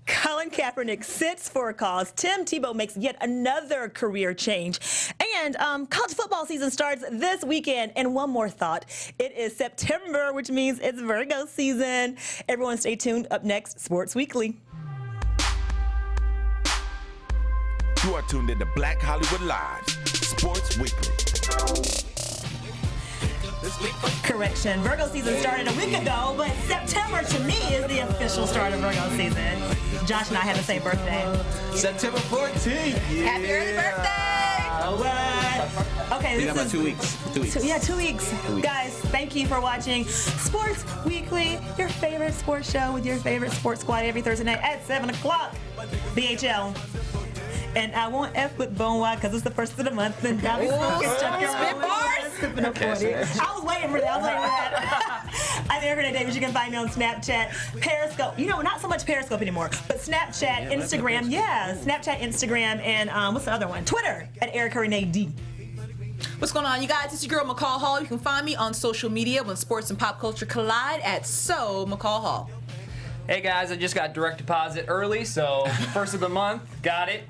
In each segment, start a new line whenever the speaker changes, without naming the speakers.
Colin Kaepernick sits for a cause. TimTebow makes yet another career change. And college football season starts this weekend. And one more thought. It is September, which means it's Virgo season. Everyone stay tuned. Up next, Sports Weekly.
You are tuned into Black Hollywood Live, Sports Weekly.
Correction. Virgo season started a week ago, but September to me is the official start of Virgo season. Josh and I have the same birthday.
September 14th. Yeah.
Happy early birthday.
What? Okay, this
about
is
2 weeks. 2 weeks.
2 weeks. Guys, thank you for watching Sports Weekly, your favorite sports show with your favorite sports squad every Thursday night at 7 o'clock. BHL. And I won't F with Bone Wide because it's the first of the month. And now we spit bars. I was waiting for that. I'm Erica Davis. You can find me on Snapchat, Periscope. You know, not so much Periscope anymore, but Snapchat, Instagram. Yeah, Snapchat, Instagram, and what's the other one? Twitter at Erica Renee D.
What's going on, you guys? It's your girl, McCall Hall. You can find me on social media when sports and pop culture collide at McCall Hall.
Hey guys, I just got direct deposit early, so first of the month, got it.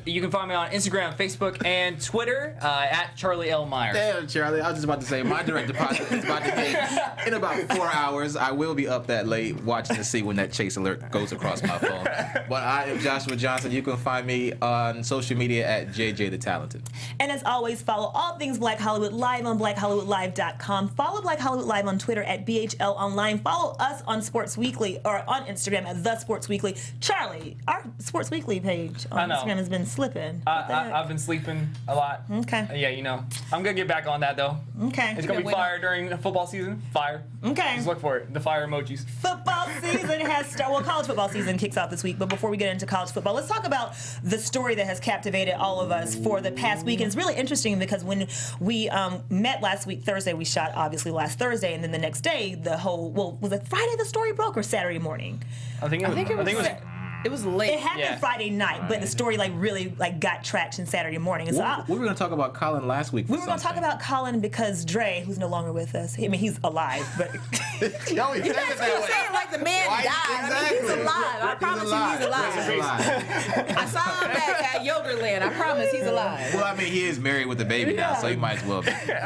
You can find me on Instagram, Facebook, and Twitter at Charlie L. Myers.
Damn, Charlie, I was just about to say, my direct deposit is about to hit in about 4 hours. I will be up that late watching to see when that chase alert goes across my phone. But I am Joshua Johnson. You can find me on social media at JJ the Talented.
And as always, follow all things Black Hollywood Live on BlackHollywoodLive.com. Follow Black Hollywood Live on Twitter at BHL Online. Follow us on Sports Weekly or on Instagram at The Sports Weekly. Charlie, our Sports Weekly page on Instagram has been slipping.
I've been sleeping a lot.
Okay.
Yeah, you know. I'm going to get back on that, though.
Okay.
It's going to be fire during the football season. Fire.
Okay.
Just look for it. The fire emojis.
Football season has started. Well, college football season kicks off this week. But before we get into college football, let's talk about the story that has captivated all of us for the past week. And it's really interesting because when we met last week, Thursday, we shot obviously last Thursday. And then the next day, was it Friday the story broke or Saturday morning?
I think
it was late.
It happened Friday night, but the story really got traction Saturday morning. And so
we were going to talk about Colin last week.
We were going to talk about Colin because Dre, who's no longer with us, I mean, he's alive, but
You guys keep saying like the man died.
Exactly.
I mean, he's alive. I promise he's alive. I saw him back at Yogurtland. I promise he's alive.
Well, I mean, he is married with a baby now, so he might as well be.
Is that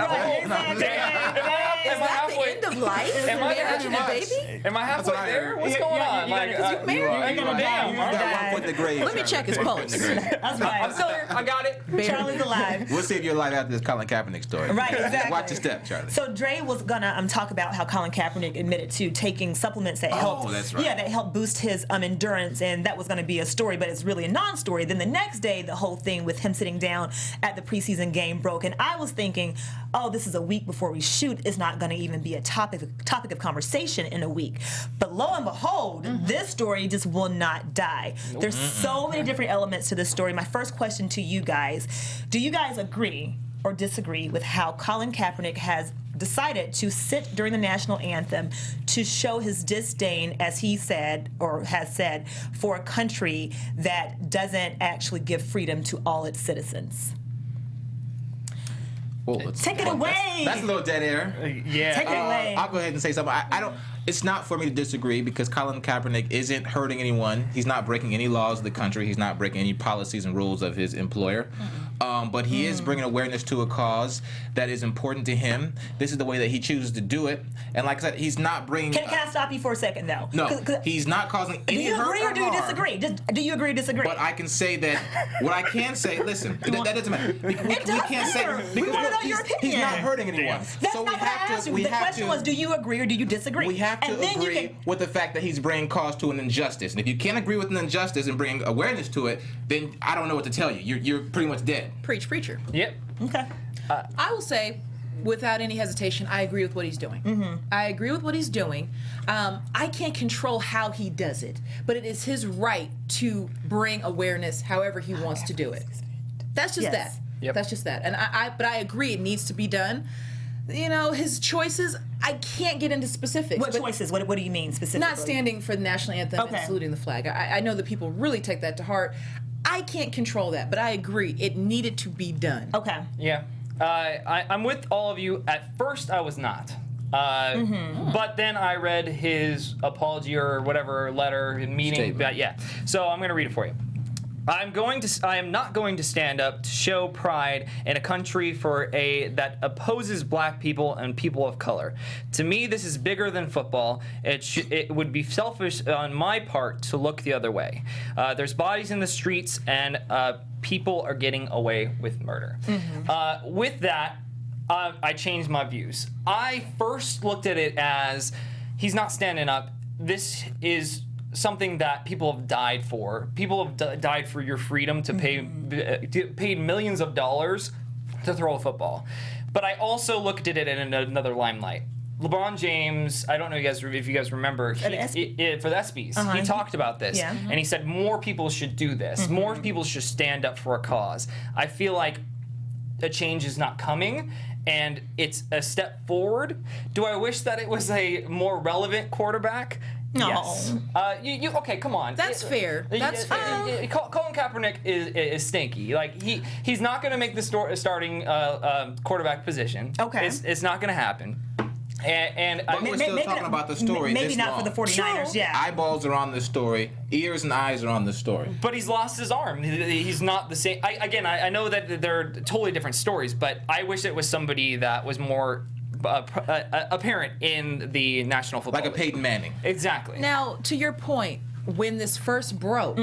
the end of life? Marriage and a baby?
Am I halfway there? What's going on?
Because you married.
You got one foot in the grave.
Let me check his pulse.
that's right.
I'm still here. I got it.
Charlie's alive.
We'll see if you're alive after this Colin Kaepernick story.
Right, exactly.
Watch your step, Charlie.
So Dre was gonna talk about how Colin Kaepernick admitted to taking supplements that helped.
That's right.
Yeah, that helped boost his endurance, and that was gonna be a story, but it's really a non-story. Then the next day, the whole thing with him sitting down at the preseason game broke, and I was thinking, oh, this is a week before we shoot. It's not gonna even be a topic of conversation in a week. But lo and behold, this story just will not die. There's so many different elements to this story. My first question to you guys: do you guys agree or disagree with how Colin Kaepernick has decided to sit during the national anthem to show his disdain, as he said or has said, for a country that doesn't actually give freedom to all its citizens? Take it away.
That's a little dead air.
Yeah.
Take it away.
I'll go ahead and say something. I don't. It's not for me to disagree because Colin Kaepernick isn't hurting anyone. He's not breaking any laws of the country. He's not breaking any policies and rules of his employer. But he is bringing awareness to a cause that is important to him. This is the way that he chooses to do it. And like I said, he's not bringing...
Can I stop you for a second, though?
No, he's not causing any hurt or harm.
Do you agree or do you disagree? Do you agree or disagree?
But I can say that... What I can say... Listen, that doesn't matter. We can't say...
We want to know your opinion.
He's not hurting anyone.
That's not what I asked you. The question was, do you agree or do you disagree?
We have to agree with the fact that he's bringing cause to an injustice. And if you can't agree with an injustice and bring awareness to it, then I don't know what to tell you. You're pretty much dead.
Preach, preacher.
Yep.
Okay.
I will say, without any hesitation, I agree with what he's doing. I agree with what he's doing. I can't control how he does it, but it is his right to bring awareness however he wants to do it. That's just that.
Yep.
That's just that. And but I agree it needs to be done. You know, his choices, I can't get into specifics.
What choices? What do you mean specifically?
Not standing for the national anthem and saluting the flag. I know that people really take that to heart. I can't control that, but I agree. It needed to be done.
Okay.
Yeah. I'm with all of you. At first, I was not. But then I read his apology or whatever letter meeting.
Statement.
Yeah. So I'm going to read it for you. I am not going to stand up to show pride in a country that opposes black people and people of color. To me, this is bigger than football. It would be selfish on my part to look the other way. There's bodies in the streets, and people are getting away with murder. With that, I changed my views. I first looked at it as he's not standing up. This is something that people have died for. People have died for your freedom to paid millions of dollars to throw a football. But I also looked at it in another limelight. LeBron James, I don't know if you guys remember, for the ESPYs, he talked about this, and he said more people should do this. More people should stand up for a cause. I feel like a change is not coming, and it's a step forward. Do I wish that it was a more relevant quarterback?
No.
Yes. Okay, come on.
That's fair. That's fair.
Colin Kaepernick is stinky. Like he's not going to make the starting quarterback position.
Okay.
It's not going to happen.
But we're still talking about the story.
Maybe not for the 49ers.
True.
Yeah.
Eyeballs are on the story. Ears and eyes are on the story.
But he's lost his arm. He's not the same. I know that they're totally different stories, but I wish it was somebody that was more apparent in the National Football
Like a
League.
Peyton Manning.
Exactly.
Now, to your point, when this first broke,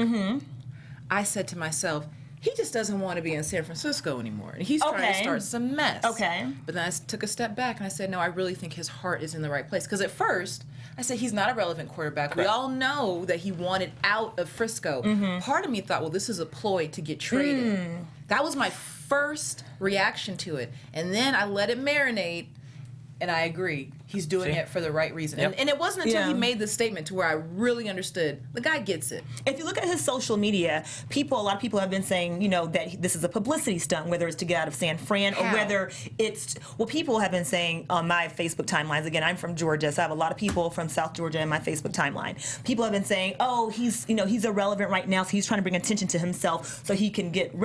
I said to myself, he just doesn't want to be in San Francisco anymore. And he's trying to start some mess.
Okay.
But then I took a step back and I said, no, I really think his heart is in the right place. Because at first, I said, he's not a relevant quarterback. We all know that he wanted out of Frisco. Part of me thought, well, this is a ploy to get traded. That was my first reaction to it. And then I let it marinate. And I agree. He's doing it for the right reason.
Yep.
And it wasn't until he made the statement to where I really understood. The guy gets it.
If you look at his social media, a lot of people have been saying, that this is a publicity stunt, whether it's to get out of San Fran or whether it's, people have been saying on my Facebook timelines, again, I'm from Georgia, so I have a lot of people from South Georgia in my Facebook timeline. People have been saying, he's irrelevant right now, so he's trying to bring attention to himself so he can become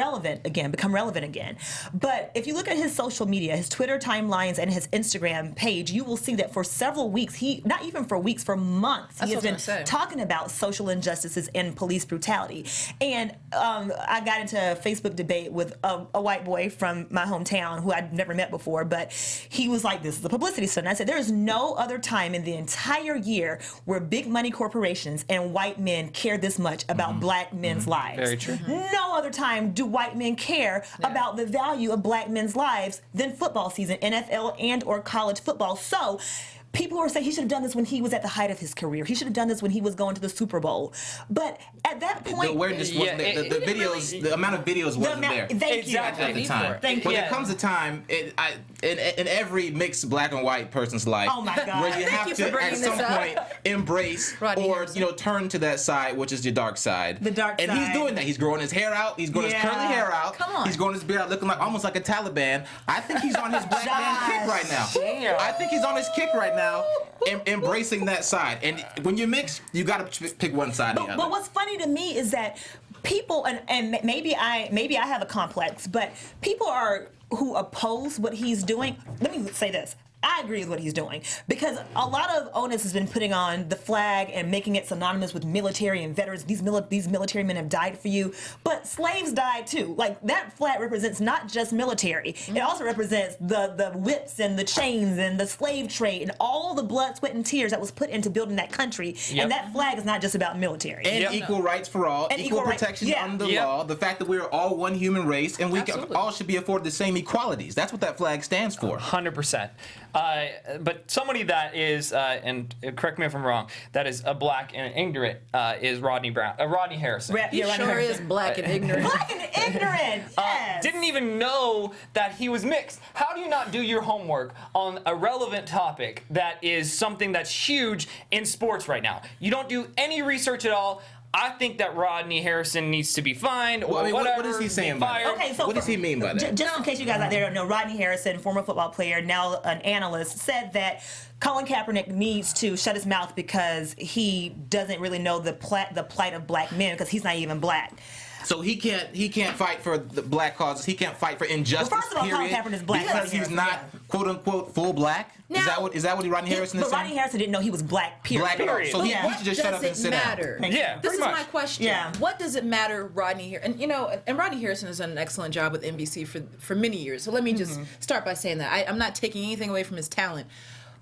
relevant again. But if you look at his social media, his Twitter timelines and his Instagram page, you will see that for several weeks, not even for weeks, for months, he has been talking about social injustices and police brutality. And I got into a Facebook debate with a white boy from my hometown who I'd never met before, but he was like, this is a publicity stunt. And I said, there is no other time in the entire year where big money corporations and white men care this much about black men's lives.
Very true.
No other time do white men care about the value of black men's lives than football season, NFL and or college football. So people are saying he should have done this when he was at the height of his career. He should have done this when he was going to the Super Bowl. But at that point,
The awareness wasn't there. The videos, the amount of videos wasn't there.
Thank you.
At the time.
Thank you.
But there comes a time in every mixed black and white person's life
Oh my God.
where you
Thank
have
you for
to
bringing
at
this
some
up.
point embrace
Rodney
or
Harrison.
turn to that side, which is your dark side.
The dark
and
side.
he's doing that. He's growing his hair out. He's growing his curly hair out.
Come on.
He's growing his beard out, looking almost like a Taliban. I think he's on his black man kick right now.
Damn.
I think he's on his kick right now, embracing that side. And when you mix, you got to pick one side or the other.
But what's funny to me is that people, and maybe I have a complex, but people who oppose what he's doing. Let me say this. I agree with what he's doing because a lot of onus has been putting on the flag and making it synonymous with military and veterans. These military men have died for you, but slaves died too. Like that flag represents not just military; it also represents the whips and the chains and the slave trade and all the blood, sweat, and tears that was put into building that country.
Yep.
And that flag is not just about military.
And equal rights for all,
And
equal
equal rights,
protection
yeah.
under the
Yep.
law, the fact that we're all one human race, and we
Absolutely.
all should be afforded the same equalities. That's what that flag stands for.
100%. But somebody that is, and correct me if I'm wrong, that is a black and ignorant is Rodney Harrison.
He sure is black and ignorant.
Black and ignorant. Yes.
Didn't even know that he was mixed. How do you not do your homework on a relevant topic that is something that's huge in sports right now? You don't do any research at all. I think that Rodney Harrison needs to be fined or
Well, I mean,
whatever.
what is he saying
be
by that?
fired.
Okay, so
What does he mean by that?
Just in case you guys out there don't know, Rodney Harrison, former football player, now an analyst, said that Colin Kaepernick needs to shut his mouth because he doesn't really know the plight of black men because he's not even black.
So he can't fight for the black causes. He can't fight for injustice.
Well, first of all, Colin
period,
Kaepernick is black.
because he's not quote unquote full black?
Now-
Is that what Rodney Harrison is
But
saying?
Rodney Harrison didn't know he was black. Period.
Black, so he
What
should just shut up and
does
sit
it matter?
down.
Yeah,
This
pretty
is
much.
my question.
Yeah.
What does it matter, Rodney here? And and Rodney Harrison has done an excellent job with NBC for many years. So let me just start by saying that I'm not taking anything away from his talent.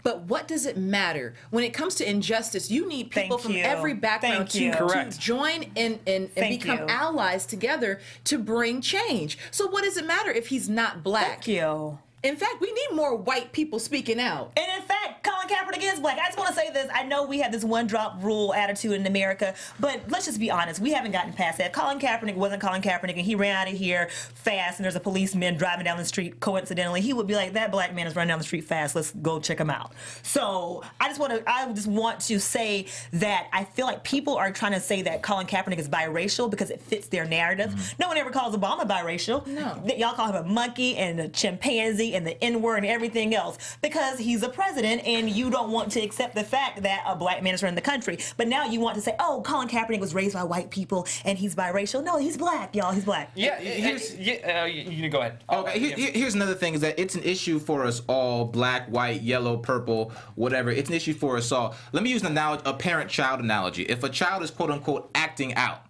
But what does it matter when it comes to injustice? You need people from every background to
Correct.
join and become allies together to bring change. So what does it matter if he's not black?
Thank you.
In fact, we need more white people speaking out.
And in fact, Colin Kaepernick is black. I just want to say this. I know we have this one drop rule attitude in America, but let's just be honest. We haven't gotten past that. Colin Kaepernick wasn't Colin Kaepernick, and he ran out of here fast, and there's a policeman driving down the street coincidentally. He would be like, that black man is running down the street fast. Let's go check him out. So I just want to say that I feel like people are trying to say that Colin Kaepernick is biracial because it fits their narrative. No one ever calls Obama biracial.
No.
Y'all call him a monkey and a chimpanzee and the N-word and everything else because he's a president and you don't want to accept the fact that a black man is running the country. But now you want to say, oh, Colin Kaepernick was raised by white people and he's biracial. No, he's black, y'all. He's black.
Yeah, you go ahead.
Okay, here's another thing: is that it's an issue for us all, black, white, yellow, purple, whatever. It's an issue for us all. Let me use an analogy, a parent-child analogy. If a child is quote unquote acting out,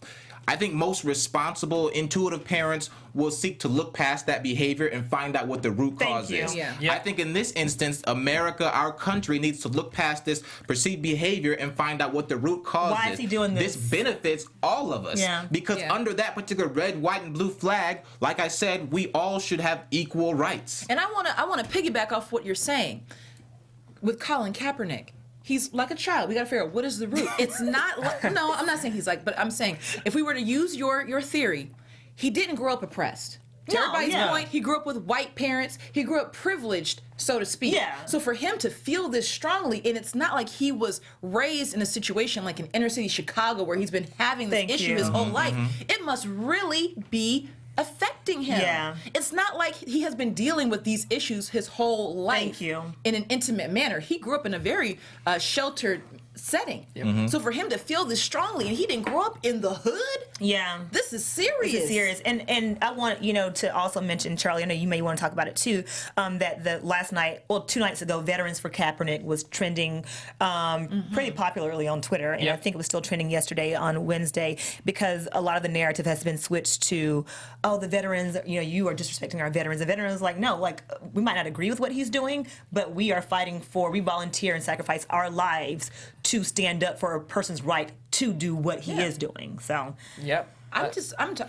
I think most responsible, intuitive parents will seek to look past that behavior and find out what the root cause is.
Yeah.
I think in this instance, America, our country, needs to look past this perceived behavior and find out what the root cause is.
Why is he doing this?
This benefits all of us.
Yeah.
Because under that particular red, white, and blue flag, like I said, we all should have equal rights.
And I want to piggyback off what you're saying with Colin Kaepernick. He's like a child. We got to figure out what is the root. It's not no, I'm not saying he's like, but I'm saying if we were to use your theory, he didn't grow up oppressed. To everybody's point, he grew up with white parents. He grew up privileged, so to speak.
Yeah.
So for him to feel this strongly, and it's not like he was raised in a situation like in inner city Chicago where he's been having this issue his whole life. It must really be affecting him.
Yeah.
It's not like he has been dealing with these issues his whole life in an intimate manner. He grew up in a very sheltered setting. So for him to feel this strongly, and he didn't grow up in the hood.
Yeah.
This is serious.
This is serious. And I want, to also mention, Charlie, I know you may want to talk about it too, that the last night, 2 nights ago, Veterans for Kaepernick was trending pretty popularly on Twitter. And I think it was still trending yesterday on Wednesday because a lot of the narrative has been switched to, oh, the veterans, you are disrespecting our veterans. The veterans like, no, we might not agree with what he's doing, but we are fighting we volunteer and sacrifice our lives to stand up for a person's right to do what he is doing. So,
Yep.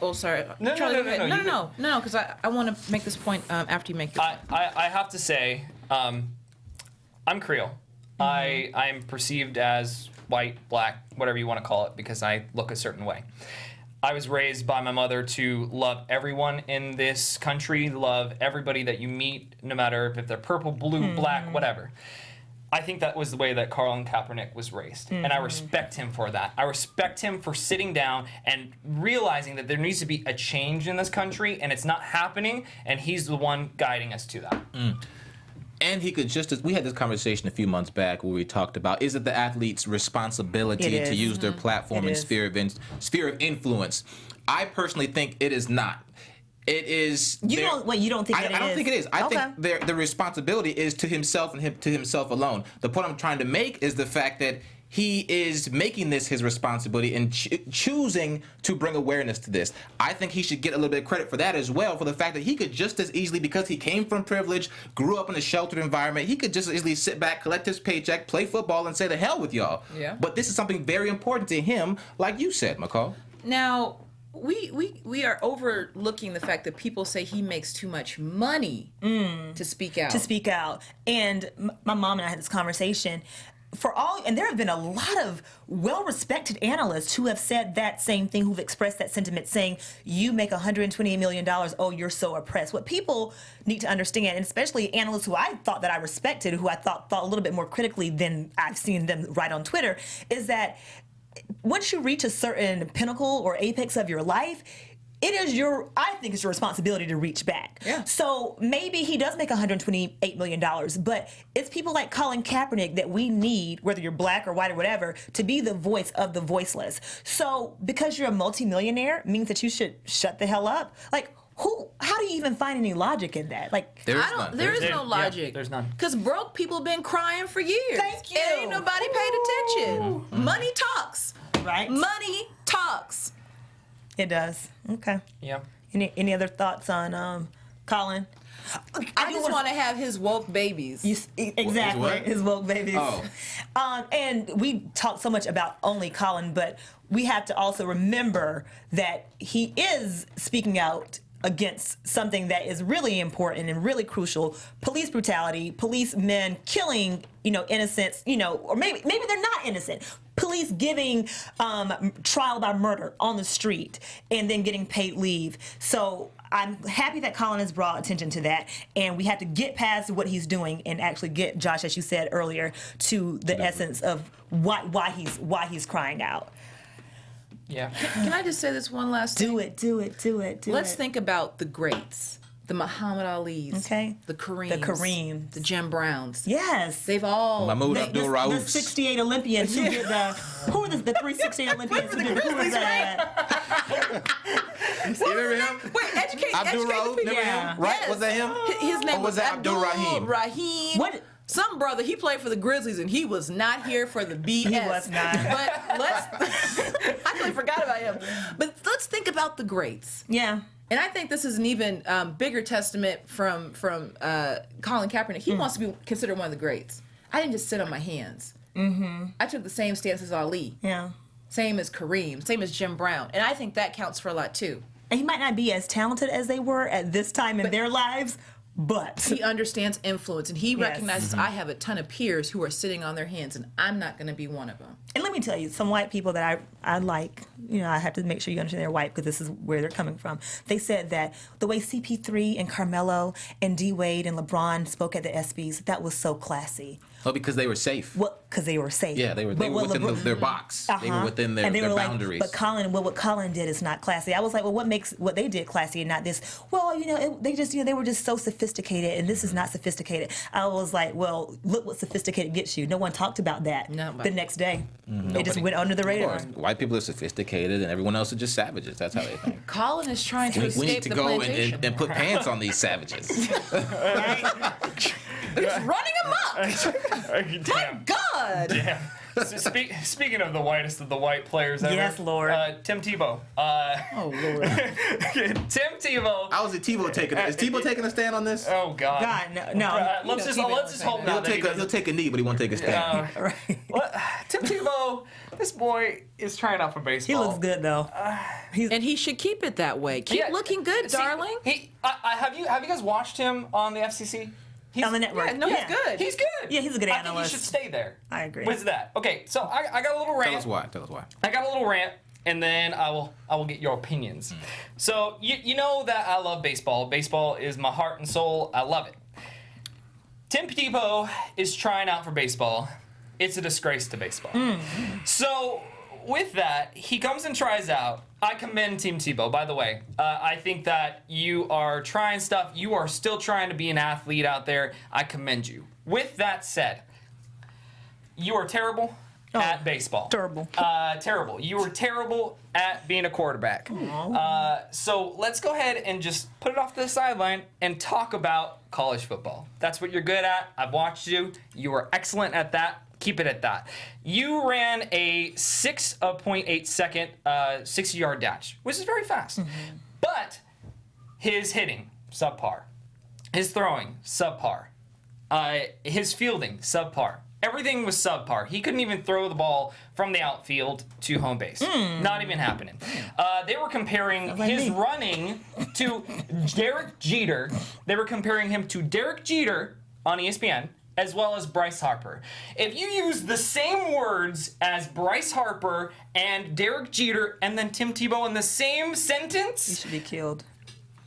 Oh, sorry.
No,
Charlie,
no,
no, because I want to make this point after you make this point.
I have to say, I'm Creole. I am perceived as white, black, whatever you want to call it, because I look a certain way. I was raised by my mother to love everyone in this country, love everybody that you meet, no matter if they're purple, blue, black, whatever. I think that was the way that Colin Kaepernick was raised, and I respect him for that. I respect him for sitting down and realizing that there needs to be a change in this country, and it's not happening, and he's the one guiding us to that.
And he could we had this conversation a few months back where we talked about, is it the athlete's responsibility to use their platform and sphere of influence? I personally think it is not. It is.
You don't think it is?
I don't think it is. I think the responsibility is to himself and to himself alone. The point I'm trying to make is the fact that he is making this his responsibility and choosing to bring awareness to this. I think he should get a little bit of credit for that as well, for the fact that he could just as easily, because he came from privilege, grew up in a sheltered environment, he could just as easily sit back, collect his paycheck, play football, and say the hell with y'all.
Yeah.
But this is something very important to him, like you said, McCall.
Now, we are overlooking the fact that people say he makes too much money to speak out.
To speak out. And my mom and I had this conversation. And there have been a lot of well-respected analysts who have said that same thing, who've expressed that sentiment, saying, you make $128 million, oh, you're so oppressed. What people need to understand, and especially analysts who I thought that I respected, who I thought a little bit more critically than I've seen them write on Twitter, is that once you reach a certain pinnacle or apex of your life, I think it's your responsibility to reach back.
Yeah.
So maybe he does make $128 million, but it's people like Colin Kaepernick that we need, whether you're black or white or whatever, to be the voice of the voiceless. So because you're a multimillionaire means that you should shut the hell up. Like, how do you even find any logic in that. Like,
There is
I don't.
none.
There is
There-
no
yeah,
logic.
there's none.
Because broke people been crying for years.
Thank you.
And ain't nobody paid attention. Money talks.
right?
Money talks.
It does. Okay.
Yeah.
Any other thoughts on Colin?
I just want to have his woke babies.
Exactly,
what?
his woke babies.
Oh.
And we talk so much about only Colin, but we have to also remember that he is speaking out against something that is really important and really crucial: police brutality, policemen killing, innocents, or maybe they're not innocent. Police giving trial by murder on the street and then getting paid leave. So I'm happy that Colin has brought attention to that, and we have to get past what he's doing and actually get, Josh, as you said earlier, to the essence of why he's crying out.
Yeah.
Can I just say this one last thing?
Do it.
Let's think about the greats. The Muhammad Ali's.
Okay.
The Kareems.
The Kareems.
The Jim Browns.
Yes.
They've all...
Mahmoud
The
Abdul-Rauf.
68 Olympians who did who are the 368 Olympians who did who was that?
You remember him?
Wait, educate
Abdul
the
Rauf,
people.
remember him? Right?
Yes.
Was that him?
His name
Or was that Abdul Rahim?
Rahim.
What?
Some brother, he played for the Grizzlies and he was not here for the BS.
He was not.
But I totally forgot about him. But let's think about the greats.
Yeah.
And I think this is an even bigger testament from Colin Kaepernick. He wants to be considered one of the greats. I didn't just sit on my hands. Mm-hmm. I took the same stance as Ali,
Yeah.
same as Kareem, same as Jim Brown. And I think that counts for a lot too.
And he might not be as talented as they were at this time in their lives, but
He understands influence and he
Yes.
recognizes I have a ton of peers who are sitting on their hands and I'm not going to be one of them.
and let me tell you, some white people that I like, I have to make sure you understand they're white because this is where they're coming from. They said that the way CP3 and Carmelo and D Wade and LeBron spoke at the ESPYs, that was so classy.
Oh, because they were safe.
Well, because they were safe.
Yeah, they were within their box. They were within their
and they were
boundaries.
Like, but Colin, what Colin did is not classy. I was like, well, what makes what they did classy and not this? Well, they were just so sophisticated, and this is not sophisticated. I was like, well, look what sophisticated gets you. No one talked about that
Nobody.
the next day.
Mm-hmm.
It just went under the
Of
radar.
course, white people are sophisticated, and everyone else are just savages. That's how they think.
Colin is trying to
we
escape
need to
the
go
plantation.
and put pants on these savages.
He's running amok.
Damn.
God.
Damn. So speaking of the whitest of the white players ever.
Yes, Lord.
Tim Tebow.
Oh Lord.
Tim Tebow.
How is it Tebow taking? Is Tebow taking a stand on this?
Oh God.
God, no.
Let's just hope
He'll
not. that he
he'll take a knee, but he won't take a stand.
Right.
Tim Tebow, this boy is trying out for
He
baseball.
looks good though.
And he should keep it that way. Keep
Yeah,
looking good,
see,
darling.
Have you guys watched him on the FCC?
On the network.
Yeah, no, he's good.
He's good.
Yeah, he's a good
I think he
analyst.
should stay there.
I agree.
With that. Okay, so I got a little rant.
Tell us why.
I got a little rant, and then I will get your opinions. So you know that I love baseball. Baseball is my heart and soul. I love it. Tim Tebow is trying out for baseball. It's a disgrace to baseball. So with that, he comes and tries out. I commend Team Tebow, by the way. I think that you are trying stuff. You are still trying to be an athlete out there. I commend you. With that said, you are terrible at baseball.
Terrible.
Terrible. You were terrible at being a quarterback. So let's go ahead and just put it off to the sideline and talk about college football. That's what you're good at. I've watched you. You were excellent at that. Keep it at that. You ran a 6.8 second 60-yard dash, which is very fast. But his hitting, subpar. His throwing, subpar. His fielding, subpar. Everything was subpar. He couldn't even throw the ball from the outfield to home base. Not even happening. They were comparing his running to Derek Jeter. They were comparing him to Derek Jeter on ESPN, as well as Bryce Harper. If you use the same words as Bryce Harper and Derek Jeter and then Tim Tebow in the same
You
sentence,
should be killed.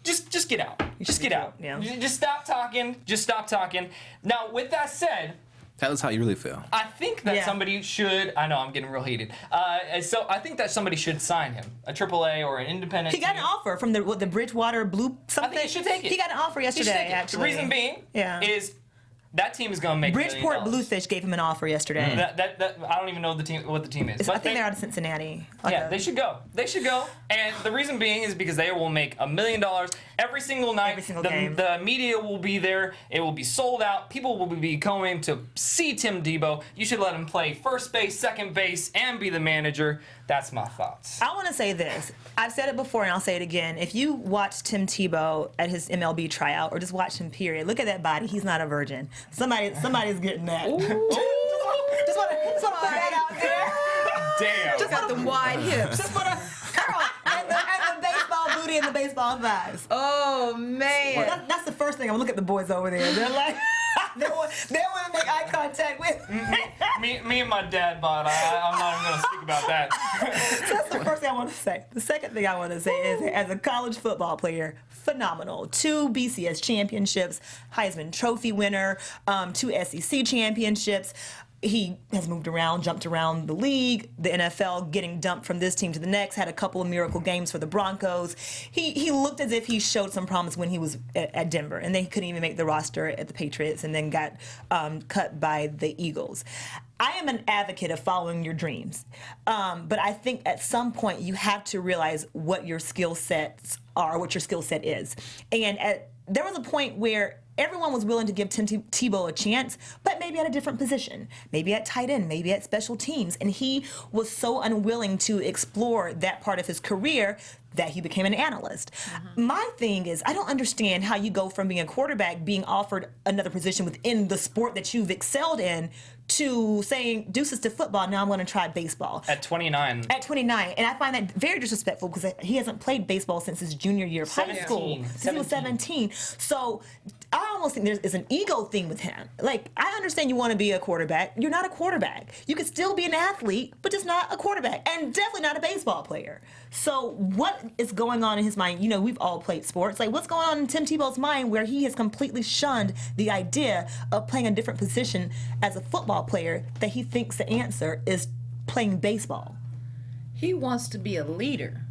just get out. Just get out.
Yeah.
Just stop talking. Just stop talking. Now, with that said,
Tell us how you really feel.
I think that
Yeah.
somebody should. I know I'm getting real heated. So I think that somebody should sign him, a AAA or an independent.
He got an
team.
offer from the Bridgewater Blue something.
I think he should take it.
He got an offer
He should
yesterday.
take it.
Actually,
The reason being
Yeah.
is That team is going to make $1
Bridgeport
million.
Bluefish gave him an offer yesterday.
That I don't even know what the team is.
I
But
think they're out of Cincinnati.
yeah, they should go. They should go. And the reason being is because they will make $1 million every single night.
Every single game.
The media will be there. It will be sold out. People will be going to see Tebow. You should let him play first base, second base, and be the manager. That's my thoughts.
I want to say this. I've said it before and I'll say it again. If you watch Tebow at his MLB tryout or just watch him, period, look at that body. He's not a virgin. Somebody's getting that. just want to put that out there.
Damn.
Just got the wide hips.
Just want to, and the baseball booty and the baseball thighs.
Oh man.
That's the first thing. I'm looking at the boys over there. They're like, they want to make eye contact with me.
Me and my dad, but I'm not even going to speak about that.
So that's the first thing I want to say. The second thing I want to say is, as a college football player, phenomenal. 2 BCS championships, Heisman Trophy winner, 2 SEC championships. He has moved around, jumped around the league, the NFL, getting dumped from this team to the next, had a couple of miracle games for the Broncos. He looked as if he showed some promise when he was at Denver, and then he couldn't even make the roster at the Patriots and then got cut by the Eagles. I am an advocate of following your dreams, but I think at some point you have to realize what your skill sets are, what your skill set is. And there was a point where everyone was willing to give Tebow a chance, but maybe at a different position, maybe at tight end, maybe at special teams. And he was so unwilling to explore that part of his career that he became an analyst. My thing is, I don't understand how you go from being a quarterback, being offered another position within the sport that you've excelled in, to saying deuces to football, now I'm going to try baseball.
At 29.
At 29. And I find that very disrespectful because he hasn't played baseball since his junior year of high school. Since he was 17. So I almost think there's an ego thing with him. Like, I understand you want to be a quarterback. You're not a quarterback. You could still be an athlete, but just not a quarterback. And definitely not a baseball player. So what is going on in his mind? You know, we've all played sports. Like, what's going on in Tim Tebow's mind where he has completely shunned the idea of playing a different position as a football player, that he thinks the answer is playing baseball?
He wants to be a leader.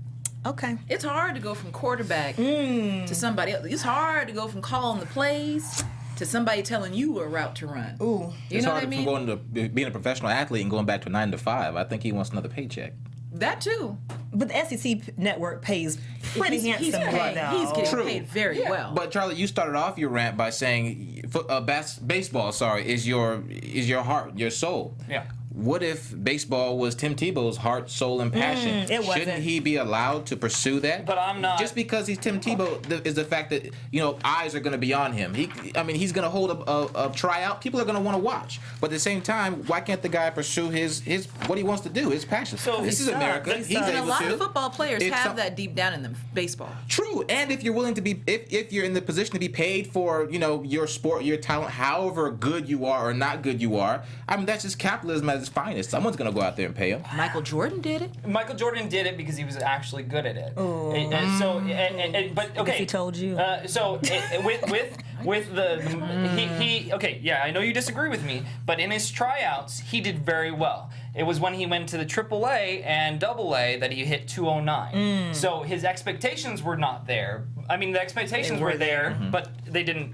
Okay.
It's hard to go from quarterback to somebody else. It's hard to go from calling the plays to somebody telling you a route to run.
Ooh.
You
It's
know
hard
what I mean?
from going to being a professional athlete and going back to 9 to 5. I think he wants another paycheck.
That too.
But the SEC network pays pretty
He's
handsomely,
paid.
though.
He's getting
True.
paid very well.
But Charlie, you started off your rant by saying baseball, is your heart, your soul.
Yeah.
What if baseball was Tim Tebow's heart, soul, and passion?
it wasn't.
Shouldn't he be allowed to pursue that?
But I'm not.
Just because he's Tim Tebow is the fact that eyes are going to be on him. He's going to hold a tryout. People are going to want to watch. But at the same time, why can't the guy pursue his what he wants to do, his passion?
So
this is America. He's
And
And a
able
lot
to.
of football players
It's
have that deep down in them. Baseball.
True, and if you're willing to be, if you're in the position to be paid for, your sport, your talent, however good you are or not good you are, that's just capitalism at its finest. Someone's gonna go out there and pay him.
Michael Jordan did it.
Michael Jordan did it because he was actually good at it. But okay.
he told you.
With the okay, yeah, I know you disagree with me, but in his tryouts he did very well. It was when he went to the AAA and AA that he hit 209. So his expectations were not there. I mean, the expectations were there, but they didn't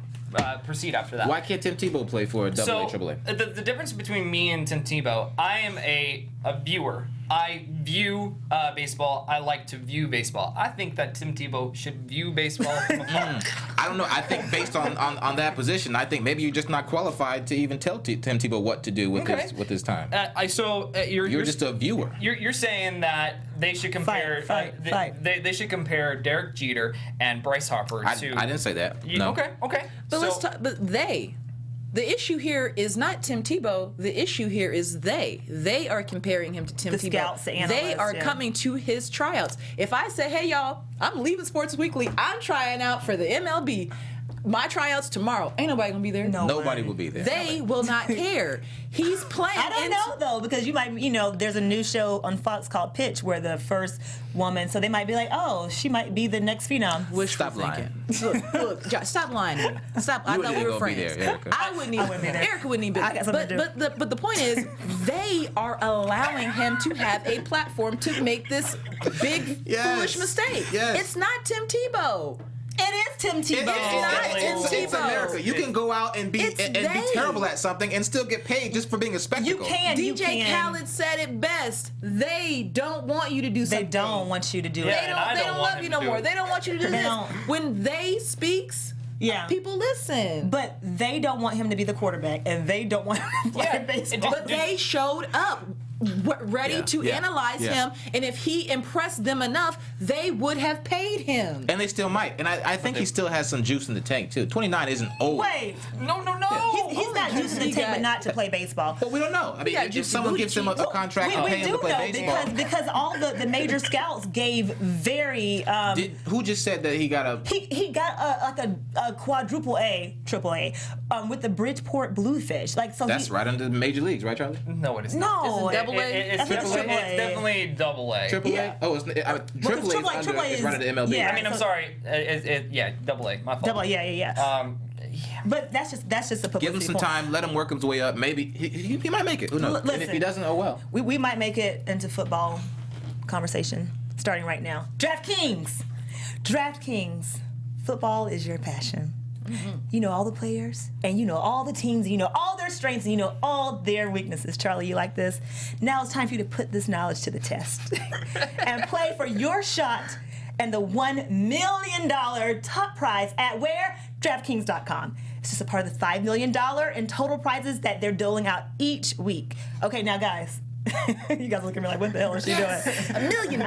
proceed after that.
Why can't Tim Tebow play for AA, AAA?
The difference between me and Tim Tebow, I am a viewer. I view baseball. I like to view baseball. I think that Tim Tebow should view baseball from afar.
I don't know. I think based on that position, I think maybe you're just not qualified to even tell Tim Tebow what to do with his time.
You're
just a viewer.
You're saying that they should compare
Fight.
They should compare Derek Jeter and Bryce Harper to.
I didn't say that. No.
Okay.
But let's talk. But the issue here is not Tim Tebow. The issue here is they. They are comparing him to Tim Tebow.
The scouts, the
they
analysts,
are
yeah.
coming to his tryouts. If I say, hey y'all, I'm leaving Sports Weekly. I'm trying out for the MLB. My tryouts tomorrow. Ain't nobody gonna be there.
No.
Nobody will be there.
They will not care. He's playing.
I don't know though, because you might, there's a new show on Fox called Pitch where the first woman, so they might be like, oh, she might be the next phenom.
Wishful
Stop lying.
thinking. Look, Josh, stop lying to me. Stop. I
You
thought
wouldn't
we were
even be
friends.
there, Erica.
I wouldn't even.
be there.
Erica wouldn't even.
I got something to do.
But the point is, they are allowing him to have a platform to make this big
Yes.
foolish mistake.
Yes.
It's not Tim Tebow.
It is Tim Tebow.
It's America. You can go out and be terrible at something and still get paid just for being a spectacle.
You can.
DJ Khaled said it best. They don't want you to do something.
They don't want you to do it.
They don't love you no more. They don't want you to do this.
don't.
When they speaks, people listen.
But they don't want him to be the quarterback, and they don't want him to play baseball.
But they showed up ready to analyze him, and if he impressed them enough, they would have paid him.
And they still might. And I think he still has some juice in the tank, too. 29 isn't old.
Wait.
No.
He's got juice in the tank, but not to play baseball.
But we don't know. I mean, if someone gives him a contract and pay him to play baseball.
Because all the major scouts gave very.
Who just said that he got a...
He got a quadruple A, triple A, with the Bridgeport Bluefish.
That's right under the major leagues, right, Charlie?
No, it is
not.
Is it double A?
It's definitely double A.
Triple A?
Yeah.
Oh, triple A is running the MLB.
Yeah.
I mean, I'm sorry. Double A. My fault.
Double A, yeah. But that's just a publicity
Give him some
point.
time. Let him work his way up. Maybe he might make it. Who knows?
Listen,
and if he doesn't, oh well.
We might make it into football conversation starting right now. DraftKings. Football is your passion. Mm-hmm. You know all the players, and you know all the teams, and you know all their strengths, and you know all their weaknesses. Charlie, you like this? Now it's time for you to put this knowledge to the test and play for your shot and the $1 million top prize at where? DraftKings.com. It's just a part of the $5 million in total prizes that they're doling out each week. Okay, now guys. You guys look at me like, what the hell is she doing? $1 million.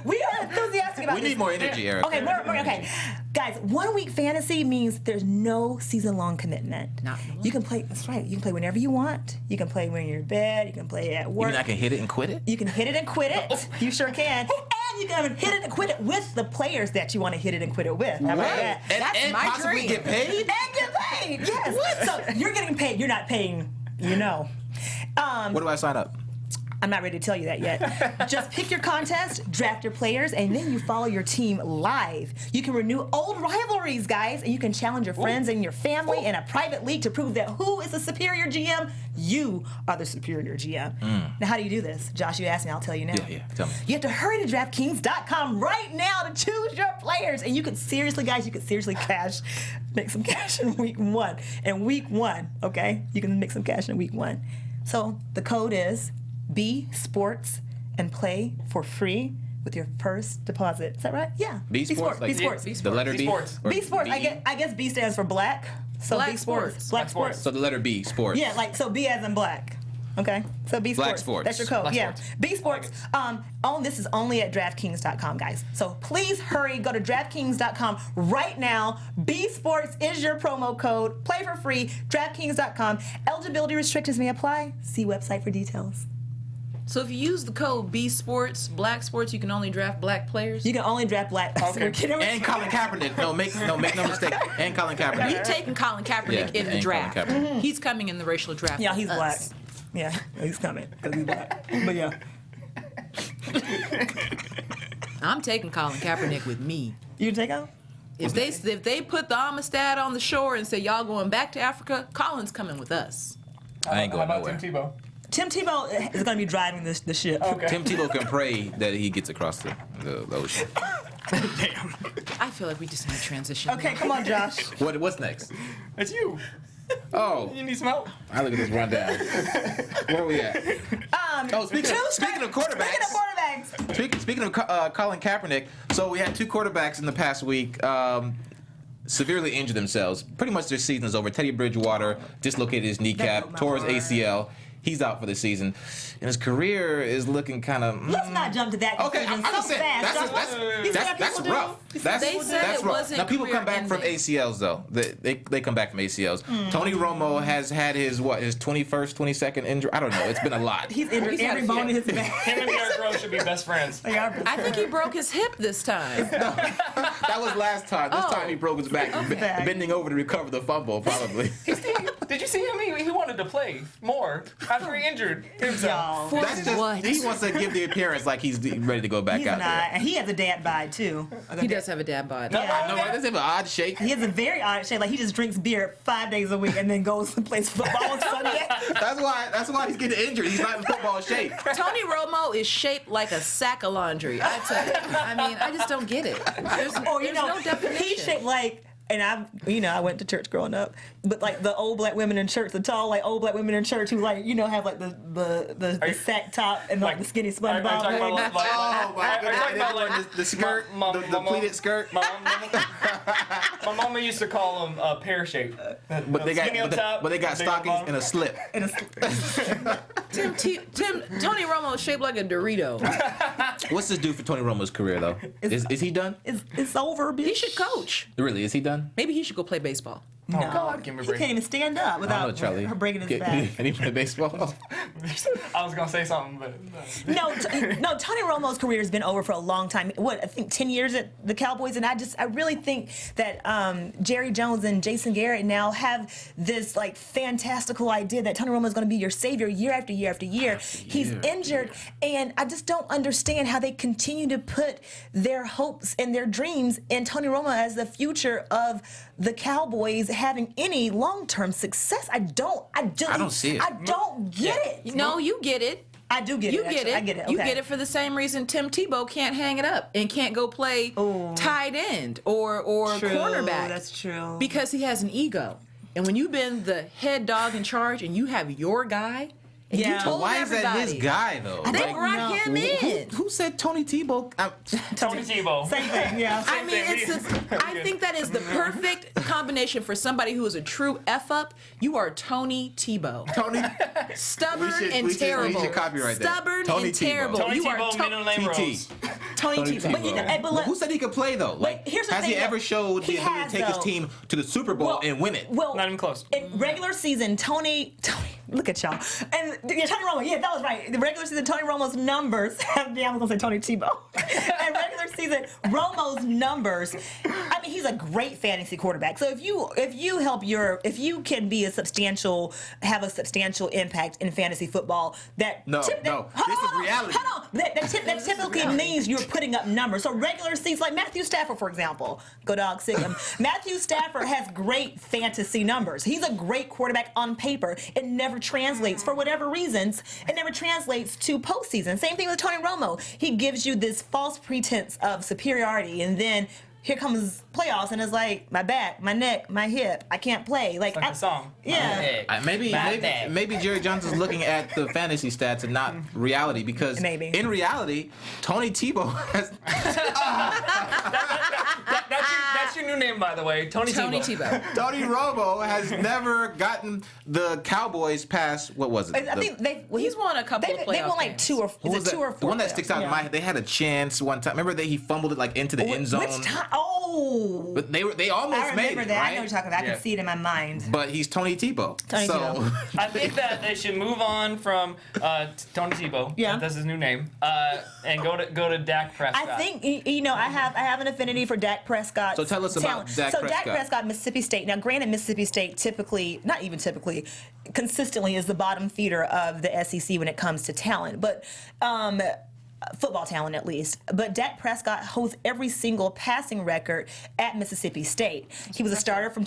We are enthusiastic about this.
We need more energy, Eric.
Okay, more, okay. Guys, 1 week fantasy means there's no season-long commitment. You can play, that's right, you can play whenever you want. You can play when you're in bed, you can play at work.
You mean I can hit it and quit it?
You can hit it and quit it. You sure can. And you can hit it and quit it with the players that you want to hit it and quit it with. How about that?
And
my
possibly
dream.
get paid?
And get paid, yes. What? So you're getting paid, you're not paying, you know.
Where do I sign up?
I'm not ready to tell you that yet. Just pick your contest, draft your players, and then you follow your team live. You can renew old rivalries, guys, and you can challenge your friends and your family in a private league to prove that who is the superior GM? You are the superior GM. Now, how do you do this? Josh, you asked me, I'll tell you now.
Yeah, tell me.
You have to hurry to DraftKings.com right now to choose your players. And you can seriously, guys, make some cash in week one. In week one, okay? You can make some cash in week one. So the code is B Sports and play for free with your first deposit. Is that right? Yeah.
B Sports?
B Sports.
The letter B?
B Sports.
Or
B Sports.
B-E?
I guess B stands for black. So
Black
B Sports.
Sports.
Black Sports.
So the letter B, Sports.
Yeah, like so B as in black. Okay, so B
Black
Sports.
Sports.
That's your code.
Black
Yeah,
Sports.
B Sports. This is only at DraftKings.com, guys. So please hurry, go to DraftKings.com right now. B Sports is your promo code. Play for free. DraftKings.com. Eligibility restrictions may apply. See website for details.
So if you use the code B Sports, Black Sports, you can only draft black players.
You can only draft black.
Okay.
And Colin Kaepernick. Make no mistake. And Colin Kaepernick.
We've taken Colin Kaepernick in the
and
draft.
Colin Kaepernick.
He's coming in the racial draft.
Yeah, he's
with
black.
us.
Yeah, he's coming because he's black. But yeah.
I'm taking Colin Kaepernick with me.
You take out?
If they put the Amistad on the shore and say y'all going back to Africa, Colin's coming with us.
I ain't going
How about
nowhere.
Tim Tebow?
Tim Tebow is going to be driving the ship.
Okay.
Tim Tebow can pray that he gets across the ocean.
I feel like we just need to transition.
Okay, come on, Josh.
What's next?
It's you.
Oh,
You need some help?
I look at this rundown. Where are we at? Speaking of quarterbacks. Speaking of Colin Kaepernick, so we had two quarterbacks in the past week severely injure themselves. Pretty much their season is over. Teddy Bridgewater dislocated his kneecap, tore his ACL. He's out for the season, and his career is looking kind of.
Let's not jump to that.
Okay, I'm just saying that's rough.
They said it wasn't
Now people come back from
career-ending.
ACLs though. They come back from ACLs. Tony Romo has had his 21st, 22nd injury. I don't know. It's been a lot.
He's injured
He's had
every
a
bone in
fit.
his back.
Him and Derrick Rose should be best friends.
They are.
I think he broke his hip this time.
That was last time. This time he broke his back,
Okay.
bending over to recover the fumble, probably.
Did you see him? He won wanted to play more after he injured himself.
Y'all.
That's just, he wants to give the appearance like he's ready to go back
He's
out
not.
there.
And he has a dad bod, too.
He does have a dad bod.
Yeah.
No, does he have an odd shape?
He has a very odd shape. Like, he just drinks beer 5 days a week and then goes and plays football on Sunday.
That's why he's getting injured. He's not in football shape.
Tony Romo is shaped like a sack of laundry. I tell you. I mean, I just don't get it. There's no definition.
He's shaped like, and I went to church growing up, but like the old black women in church, the tall like old black women in church who like have like the sack top and like the skinny
Are you
SpongeBob.
talking about
thing.
Oh my
Are you talking about
goodness!
like
The skirt, the pleated skirt.
My mama used to call them pear shaped.
But they got stockings and a slip.
And a-
Tony Romo is shaped like a Dorito.
What's this do for Tony Romo's career though? Is he done?
it's over, bitch.
He should coach.
Really? Is he done?
Maybe he should go play basebal.
No.
God, give me a
He
break.
can't even stand up
I
without
don't know, Charlie.
her breaking his
Can
back.
he play baseball?
I was gonna say something, but
No, Tony Romo's career has been over for a long time. I think 10 years at the Cowboys, and I really think that Jerry Jones and Jason Garrett now have this like fantastical idea that Tony Romo is going to be your savior year after year after year. He's injured, and I just don't understand how they continue to put their hopes and their dreams in Tony Romo as the future of the Cowboys having any long-term success. I don't
see it.
I don't get it.
No, you get it.
I do get
You
it.
get
actually.
it.
I get it.
You
Okay.
get it for the same reason Tim Tebow can't hang it up and can't go play tight end or
True,
cornerback.
That's true.
Because he has an ego. And when you've been the head dog in charge and you have your guy, and you
Yeah.
told
Why is that his
everybody,
guy though?
They
Like,
brought him in.
who said Tony Tebow?
Tony Tebow.
Same thing, yeah.
I mean, I think that is the perfect combination for somebody who is a true F up. You are Tony Tebow.
Tony.
Stubborn
We
and
should
terrible.
copyright that.
Stubborn
Tony
and
Tebow.
terrible.
Tony
You are
Tebow, middle name
TT.
Rose.
Tony Tebow.
But you know, but look-
Who said he could play though? Like,
here's the
has he
thing,
ever
though.
showed
He
the ability to
has,
take his
though.
team to the Super Bowl and win it?
Well,
Not even close.
In regular season, Tony, look at y'all. And yeah, Tony Romo, yeah, that was right. The regular season, Tony Romo's numbers, I was going to say Tony Tebow. And regular season, Romo's numbers, I mean, he's a great fantasy quarterback. So if you can be have a substantial impact in fantasy football, that
No, this is reality.
Hold on. That typically means you're putting up numbers. So regular seasons, like Matthew Stafford, for example, go dog, sick him. Matthew Stafford has great fantasy numbers. He's a great quarterback on paper. It never translates, for whatever reasons, it never translates to postseason. Same thing with Tony Romo. He gives you this false pretense of superiority, and then here comes playoffs, and it's like, my back, my neck, my hip, I can't play. Like
the song.
Yeah.
Maybe Jerry Jones is looking at the fantasy stats and not reality, because
Maybe.
in reality, Tony Tebow has
That's your new name, by the way, Tony Tebow.
Tony Romo has never gotten the Cowboys past, what was it?
I think
He's won a couple of
They
playoff
won like
games.
two or
Who was
is it
that?
two or four.
The one that sticks out in my
Yeah.
head, they had a chance one time. Remember that he fumbled it like into the end zone?
Which time? Oh.
But they almost
I
made
remember
it,
that.
right?
I know what you're talking about. I
Yeah.
can see it in my mind.
But he's Tony Tebow.
Tony
so
Tebow.
I think that they should move on from Tony Tebow.
Yeah.
That's his new name. And go to Dak Prescott.
I think I have an affinity for Dak Prescott.
So tell us about
talent.
Dak
So
Prescott.
Dak Prescott, Mississippi State. Now, granted, Mississippi State consistently is the bottom feeder of the SEC when it comes to talent, but football talent at least. But Dak Prescott holds every single passing record at Mississippi State. He was a starter from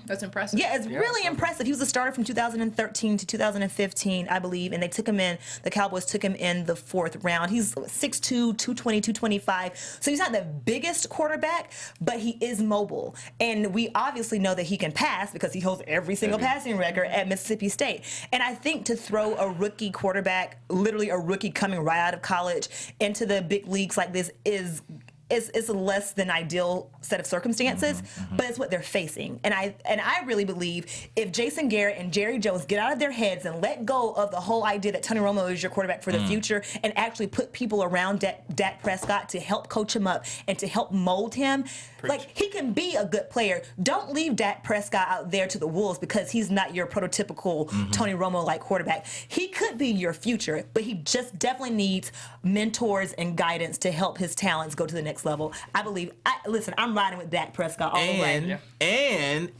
That's impressive.
Yeah, it's really impressive. He was a starter from 2013 to 2015, I believe, and the Cowboys took him in the 4th round. He's 6'2", 220, 225. So he's not the biggest quarterback, but he is mobile. And we obviously know that he can pass because he holds every single passing record at Mississippi State. And I think to throw a rookie quarterback, literally a rookie coming right out of college, into the big leagues like this is a less than ideal set of circumstances, but it's what they're facing. And I really believe if Jason Garrett and Jerry Jones get out of their heads and let go of the whole idea that Tony Romo is your quarterback for the future and actually put people around Dak Prescott to help coach him up and to help mold him, like he can be a good player. Don't leave Dak Prescott out there to the wolves because he's not your prototypical Tony Romo-like quarterback. He could be your future, but he just definitely needs mentors and guidance to help his talents go to the next level. I believe. Listen, I'm riding with Dak Prescott all the way.
And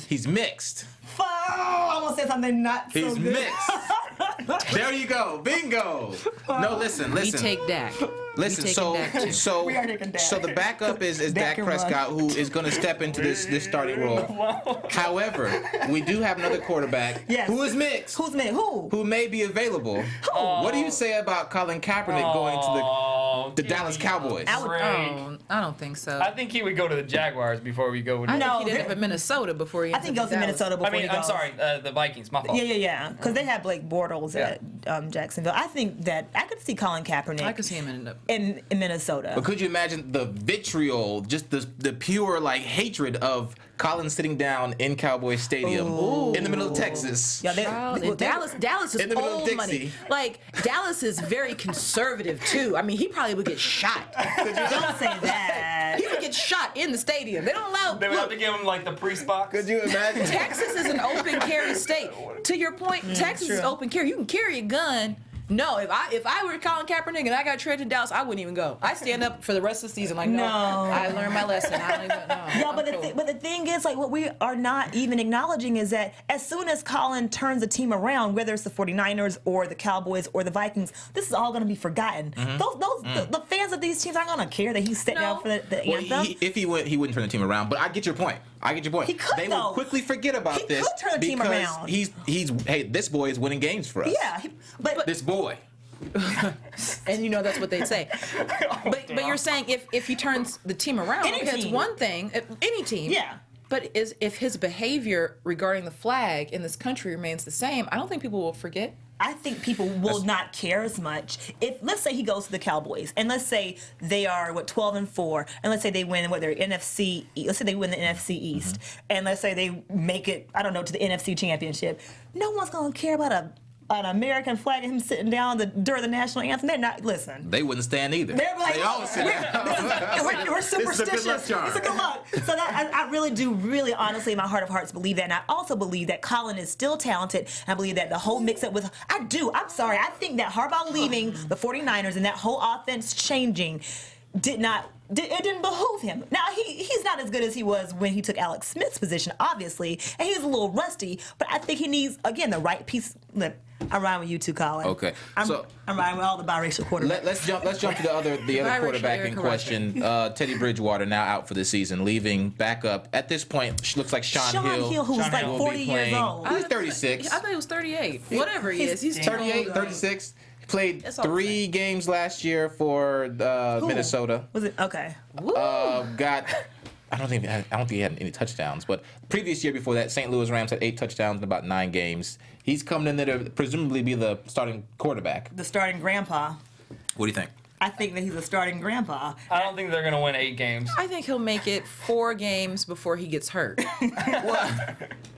he's mixed.
Oh, I almost said something not so
He's
good.
mixed. There you go. Bingo. No, listen.
We take Dak.
Listen,
We taking Dak too.
so
We are taking Dak.
the backup is
Dak
Dak
can
Prescott, who is going to step into this starting role. However, we do have another quarterback who is mixed.
Who's mixed? Who
May be available. What do you say about Colin Kaepernick going to the Dallas Cowboys?
I don't think so.
I think he would go to the Jaguars before we go with
I
No,
think he'd end up in Minnesota before he
I think he goes to Minnesota before he goes.
I'm sorry, the Vikings. My fault.
Yeah. Because they have Blake Bortles at Jacksonville. I think that I could see Colin Kaepernick
I could see him end up.
in Minnesota.
But could you imagine the vitriol, just the pure hatred of Colin sitting down in Cowboy Stadium in the middle of Texas?
Yeah,
Dallas is
in the middle of
old
Dixie.
money. Like, Dallas is very conservative too. I mean, he probably would get shot.
Don't say that.
He would get shot in the stadium. They don't allow.
They would have to give him like the priest box.
Could you imagine?
Texas is an open carry state. To your point, Texas is
true.
open carry. You can carry a gun. No, if I were Colin Kaepernick and I got traded to Dallas, I wouldn't even go. I stand up for the rest of the season like, no. I learned my lesson. I don't even know.
Yeah, but the thing is, like, what we are not even acknowledging is that as soon as Colin turns the team around, whether it's the 49ers or the Cowboys or the Vikings, this is all going to be forgotten. The fans of these teams aren't going to care that he's sitting out for the anthem.
If he would, he wouldn't turn the team around. But I get your point.
He could,
They
though.
will quickly forget about
He
this
could turn the team
because
around.
hey, this boy is winning games for us.
Yeah, but
This boy.
And you know that's what they say. But you're saying if he turns the team around,
Any
that's
team.
one thing. Any team.
Yeah.
But if his behavior regarding the flag in this country remains the same, I don't think people will forget.
I think people will not care as much if, let's say, he goes to the Cowboys, and let's say they are 12-4, and let's say they win their NFC. Let's say they win the NFC East, and let's say they make it, I don't know, to the NFC Championship. No one's gonna care about an American flag and him sitting down during the national anthem. They're not. Listen.
They wouldn't stand either.
They're like,
they all sit down.
we're superstitious.
This is a good luck charm.
It's a good luck. So that, I really do, really honestly, in my heart of hearts, believe that. And I also believe that Colin is still talented. And I believe that the whole mix-up with, I'm sorry, I think that Harbaugh leaving the 49ers and that whole offense changing it didn't behoove him. Now, he's not as good as he was when he took Alex Smith's position, obviously, and he's a little rusty, but I think he needs, again, the right piece. Look, I'm riding with you too, Colin.
Okay.
I'm riding with all the biracial quarterbacks.
Let's jump to the other quarterback in question. Teddy Bridgewater now out for the season, leaving backup. At this point, looks like Sean Hill,
who's like
will
40
be
years
playing.
old.
He's 36.
I thought he was 38. Whatever he is, he's
38, 36. Played
It's all the
3
same.
games last year for Minnesota.
Was it? Okay.
I don't think he had any touchdowns, but previous year before that, St. Louis Rams had 8 touchdowns in about 9 games. He's coming in there to presumably be the starting quarterback.
The starting grandpa.
What do you think?
I think that he's a starting grandpa.
I don't think they're gonna win 8 games.
I think he'll make it 4 games before he gets hurt.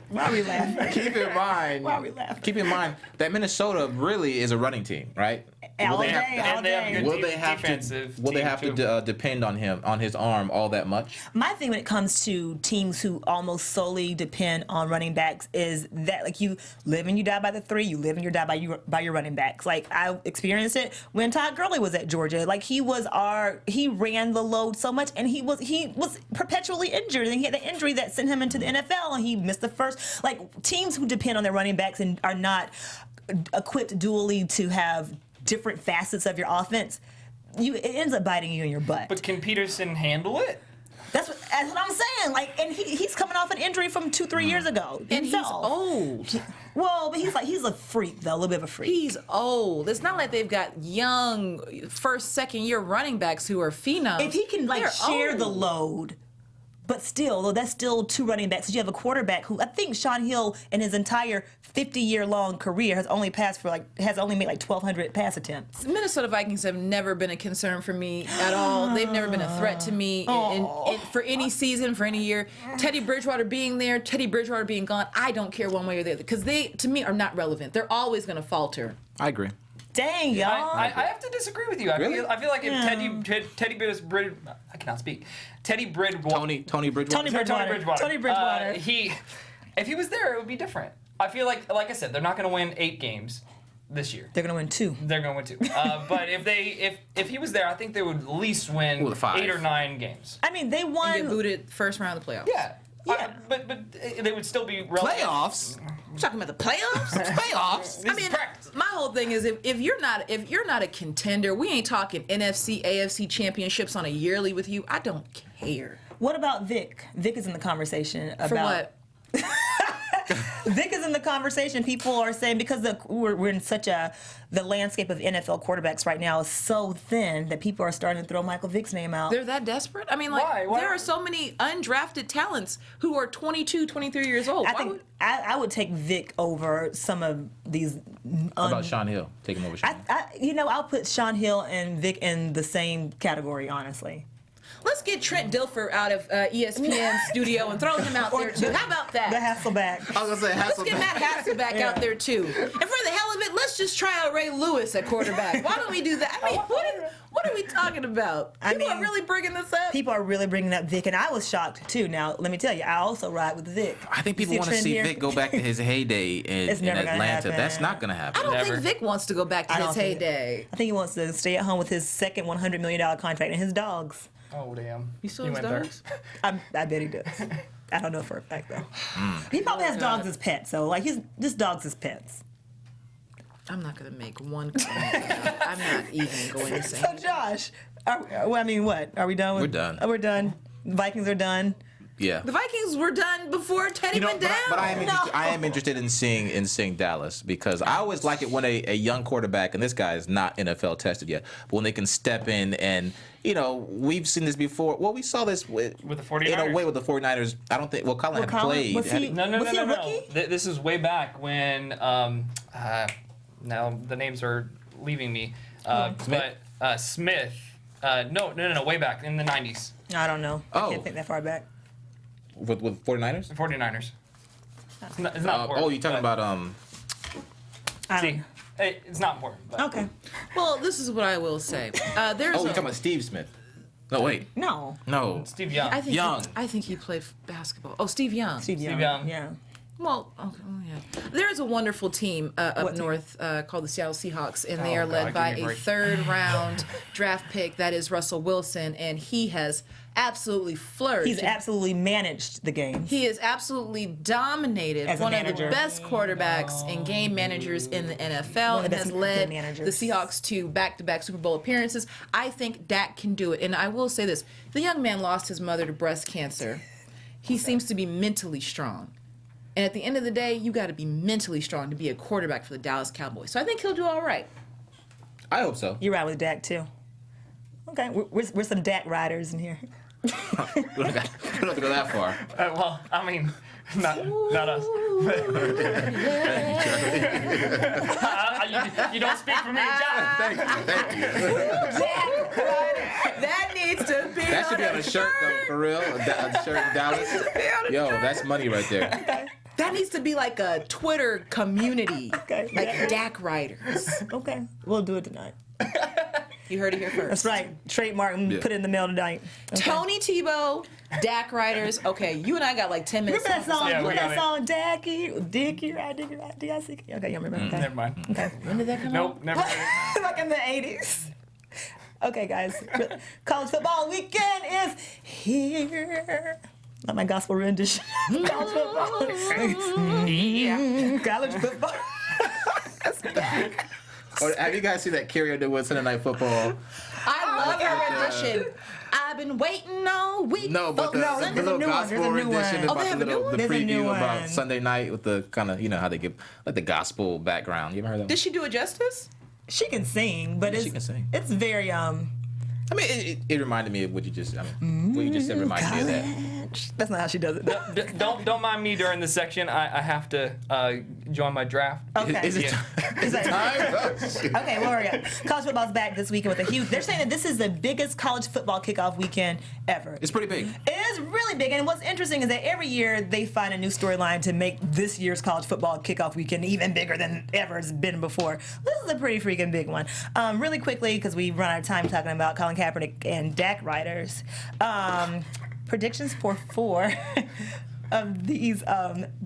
Why are we laughing?
Keep in mind.
Why are we laughing?
Keep in mind that Minnesota really is a running team, right?
All
They
day,
have
all
good
day.
Will they have
defensive
to? Will they
team,
have
too.
to depend on him, on his arm, all that much?
My thing when it comes to teams who almost solely depend on running backs is that, like, you live and you die by the 3, you live and you die by your running backs. Like, I experienced it when Todd Gurley was at Georgia. Like, he ran the load so much, and he was perpetually injured, and he had the injury that sent him into the NFL, and he missed the first. Like, teams who depend on their running backs and are not equipped dually to have different facets of your offense, it ends up biting you in your butt.
But can Peterson handle it?
That's what I'm saying. Like, and he's coming off an injury from 2-3 years ago.
And he's
himself.
old.
Well, but he's a freak though, a little bit of a freak.
He's old. It's not like they've got young first, second year running backs who are phenoms.
If he can
They're
share the
old.
load. But still, though, that's still 2 running backs. You have a quarterback who, I think Sean Hill in his entire 50-year-long career has only made like 1,200 pass attempts.
Minnesota Vikings have never been a concern for me at all. They've never been a threat to me for any season, for any year. Teddy Bridgewater being there, Teddy Bridgewater being gone, I don't care one way or the other because they, to me, are not relevant. They're always going to falter.
I agree.
Dang, y'all.
I have to disagree with you.
Really?
I feel like if I cannot speak. Teddy Bridgewater.
Tony Bridgewater.
Tony Bridgewater.
If he was there, it would be different. I feel like I said, they're not going to win 8 games. this year.
They're going to win 2.
They're going to win 2. But if he was there, I think they would at least win
Well, 5.
8 or 9 games.
I mean, they
And
won.
get booted first round of the playoffs.
Yeah.
Yeah.
But they would still be relevant.
Playoffs.
I'm talking about the playoffs.
Playoffs.
I mean,
practice.
my whole thing is if you're not a contender, we ain't talking NFC, AFC championships on a yearly with you. I don't care.
What about Vic? Vic is in the conversation about.
For what?
Vic is in the conversation. People are saying because we're in such the landscape of NFL quarterbacks right now is so thin that people are starting to throw Michael Vick's name out.
They're that desperate? I mean, like,
Why?
there are so many undrafted talents who are 22, 23 years old.
I would take Vic over some of these.
How about Sean Hill? Take him over Sean Hill.
I'll put Sean Hill and Vic in the same category, honestly.
Let's get Trent Dilfer out of ESPN studio and throw him out there, too. How about that?
The Hasselback.
I was gonna say
Let's get Matt Hasselbeck out there, too. And for the hell of it, let's just try out Ray Lewis at quarterback. Why don't we do that? I mean, what are we talking about? People are really bringing this up.
People are really bringing up Vic, and I was shocked, too. Now, let me tell you, I also ride with Vic.
I think
You
people want to
a trend
see
here?
Vic go back to his heyday in
never gonna
Atlanta.
happen.
That's not going to happen.
I don't
Never.
think Vic wants to go back to
I
his
don't think-
heyday.
I think he wants to stay at home with his second $100 million contract and his dogs.
Oh, damn.
You still
He
has
went there.
dogs?
I bet he does. I don't know for a fact, though. He probably has dogs as pets, so, like, he's just dogs as pets.
I'm not going to make one comment. I'm not even going to say
So, Josh, what? Are we done?
We're done.
We're done. Vikings are done.
Yeah.
The Vikings were done before Teddy went down.
But I am interested in seeing Dallas because I always like it when a young quarterback, and this guy is not NFL tested yet, but when they can step in and, we've seen this before. Well, we saw this with
the 49ers.
In a way with the 49ers. I don't think, Colin had played.
Was he,
No.
was he a rookie?
This is way back when. Now the names are leaving me.
Smith?
But Smith. No. Way back in the 90s.
I don't know. I
Oh.
can't think that far back.
With 49ers?
The 49ers. It's not important.
You're talking about
I don't
See,
know.
it's not important. But
Okay.
Well, this is what I will say. There's
you're talking about Steve Smith. No, wait.
No.
No.
Steve Young.
I think he played basketball. Oh, Steve Young.
Steve Young.
Young.
Yeah.
Well, okay, yeah. There's a wonderful team up
What team?
north called the Seattle Seahawks, and they are
God,
led
give
by
me a
a
break.
third-round draft pick. That is Russell Wilson, and he has absolutely flourished.
He's absolutely managed the game.
He has absolutely dominated
As a
one of the
manager.
best quarterbacks and game managers in the NFL
One of
and
the
has
best
led
game
the
managers.
Seahawks to back-to-back Super Bowl appearances. I think Dak can do it. And I will say this. The young man lost his mother to breast cancer. He seems to be mentally strong. And at the end of the day, you got to be mentally strong to be a quarterback for the Dallas Cowboys. So I think he'll do all right.
I hope so.
You ride with Dak, too. Okay. We're some Dak riders in here.
We don't have to go that far.
Well, I mean, not us. You don't speak for me, John.
Thank you.
That needs to be
That should be on a shirt, though, for real. A shirt in Dallas. Yo, that's money right there.
That needs to be like a Twitter community.
Okay.
Like Dak Riders.
Okay. We'll do it tonight.
You heard it here first.
That's right. Trademark and
Yeah.
put it in the mail tonight. Okay.
Tony Tebow, Dak Riders. Okay, you and I got like 10 minutes.
Remember that song?
Yeah, we
Remember
got
that
it.
song, Dickie, right, D-I-C-K? Okay, you remember that?
Never mind.
Okay.
When did that come out?
Nope, never heard it.
Like in the 80s. Okay, guys. College football weekend is here. Not my gospel rendition. College football.
Yeah.
College football. That's back.
Or have you guys seen that Carrie Underwood Sunday Night Football?
I love her rendition. I've been waiting all week.
No, but the,
No,
the
there's a
little
new one,
gospel
there's a new
rendition
one.
Oh,
about
they have
the
a new
little
one?
the
There's a new
preview about
one.
Sunday night with the kind of how they give like the gospel background. You ever heard that?
Did she do it justice?
She can sing, but
Yeah, she can sing.
it's very
I mean, it reminded me of what you just said reminded me of that.
That's not how she does it.
Don't mind me during this section. I have to join my draft.
Okay.
Is it
Yeah.
Is that-
time?
Okay, well, we're good. College football's back this weekend with a huge. They're saying that this is the biggest college football kickoff weekend ever.
It's pretty big.
It is really big, and what's interesting is that every year they find a new storyline to make this year's college football kickoff weekend even bigger than ever it's been before. This is a pretty freaking big one. Really quickly, because we run out of time talking about Colin Kaepernick and Dak Riders. Predictions for 4. of these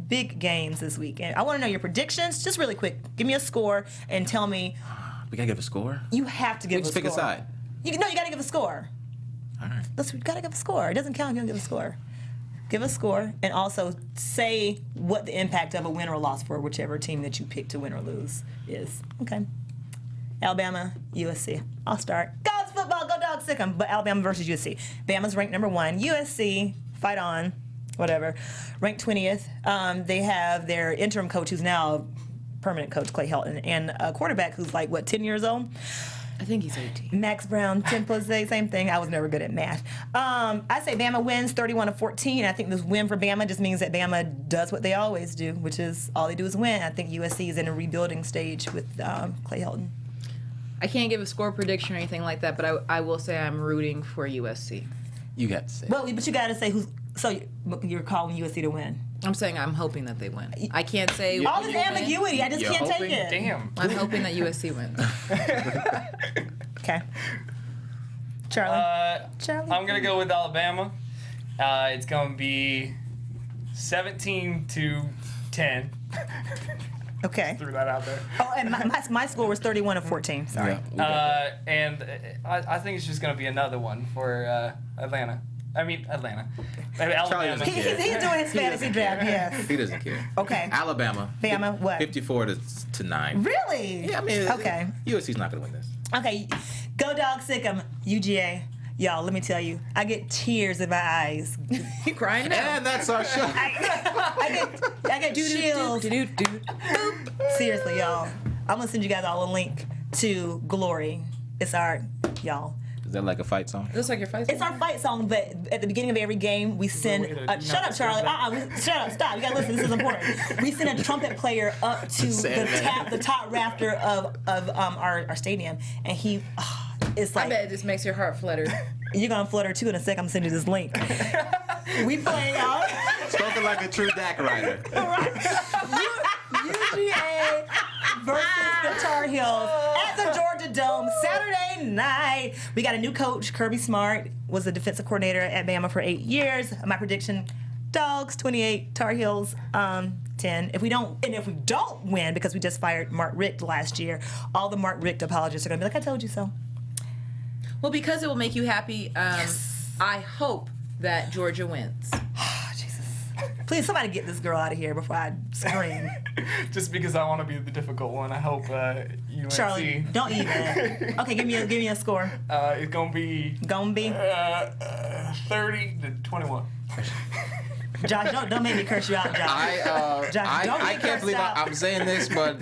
big games this weekend. I want to know your predictions, just really quick. Give me a score and tell me.
We gotta give a score.
You have to give a score.
Just pick a side.
You gotta give a score.
All right.
We gotta give a score. It doesn't count if you don't give a score. Give a score and also say what the impact of a win or loss for whichever team that you pick to win or lose is. Okay. Alabama, USC. I'll start. College football, go Dogs, sick 'em. But Alabama versus USC. Bama's ranked number 1. USC, fight on, whatever. Ranked 20th. They have their interim coach, who's now a permanent coach, Clay Helton, and a quarterback who's like, 10 years old?
I think he's 18.
Max Brown, 10 plus 8, same thing. I was never good at math. I say Bama wins 31-14. I think this win for Bama just means that Bama does what they always do, which is all they do is win. I think USC is in a rebuilding stage with Clay Helton.
I can't give a score prediction or anything like that, but I will say I'm rooting for USC.
You got to say.
Well, but you got to say who's. So you're calling USC to win.
I'm saying I'm hoping that they win. I can't say.
All this ambiguity, I just
You're
can't
hoping?
take it.
Damn.
I'm hoping that USC wins.
Okay. Charlie. Charlie.
I'm gonna go with Alabama. It's gonna be 17-10.
Okay.
Threw that out there.
Oh, and my score was 31-14. Sorry.
Yeah.
And I think it's just gonna be another one for Atlanta. Maybe
Charlie
Alabama.
doesn't care.
He's doing his fantasy draft, yes.
He doesn't care.
Okay.
Alabama.
Bama, what?
54-9.
Really?
Yeah, I mean,
Okay.
USC's not gonna win this.
Okay. Go Dogs, sick 'em. UGA. Y'all, let me tell you, I get tears in my eyes.
You crying now?
And that's our show.
I get chills. Seriously, y'all. I'm gonna send you guys all a link to Glory. It's our, y'all.
Is that like a fight song?
Looks like your fight.
It's our fight song, but at the beginning of every game, we send. Shut up, Charlie. Shut up. Stop. You gotta listen. This is important. We send a trumpet player up to the top rafter of our stadium, and he. It's like.
I bet it just makes your heart flutter.
You're gonna flutter too in a sec. I'm gonna send you this link. We play out.
Spoken like a true DAC writer.
UGA versus the Tar Heels at the Georgia Dome Saturday night. We got a new coach. Kirby Smart was the defensive coordinator at Bama for 8 years. My prediction: Dogs 28, Tar Heels 10. If we don't win because we just fired Mark Richt last year, all the Mark Richt apologists are gonna be like, "I told you so."
Well, because it will make you happy. I hope that Georgia wins.
Please, somebody get this girl out of here before I scream.
Just because I want to be the difficult one, I hope UNC.
Charlie, don't even. Okay, give me a score.
It's gonna be
30-21.
Josh, don't make me curse you out, Josh. Josh, don't
I
get
can't
cursed
believe
out.
I'm saying this, but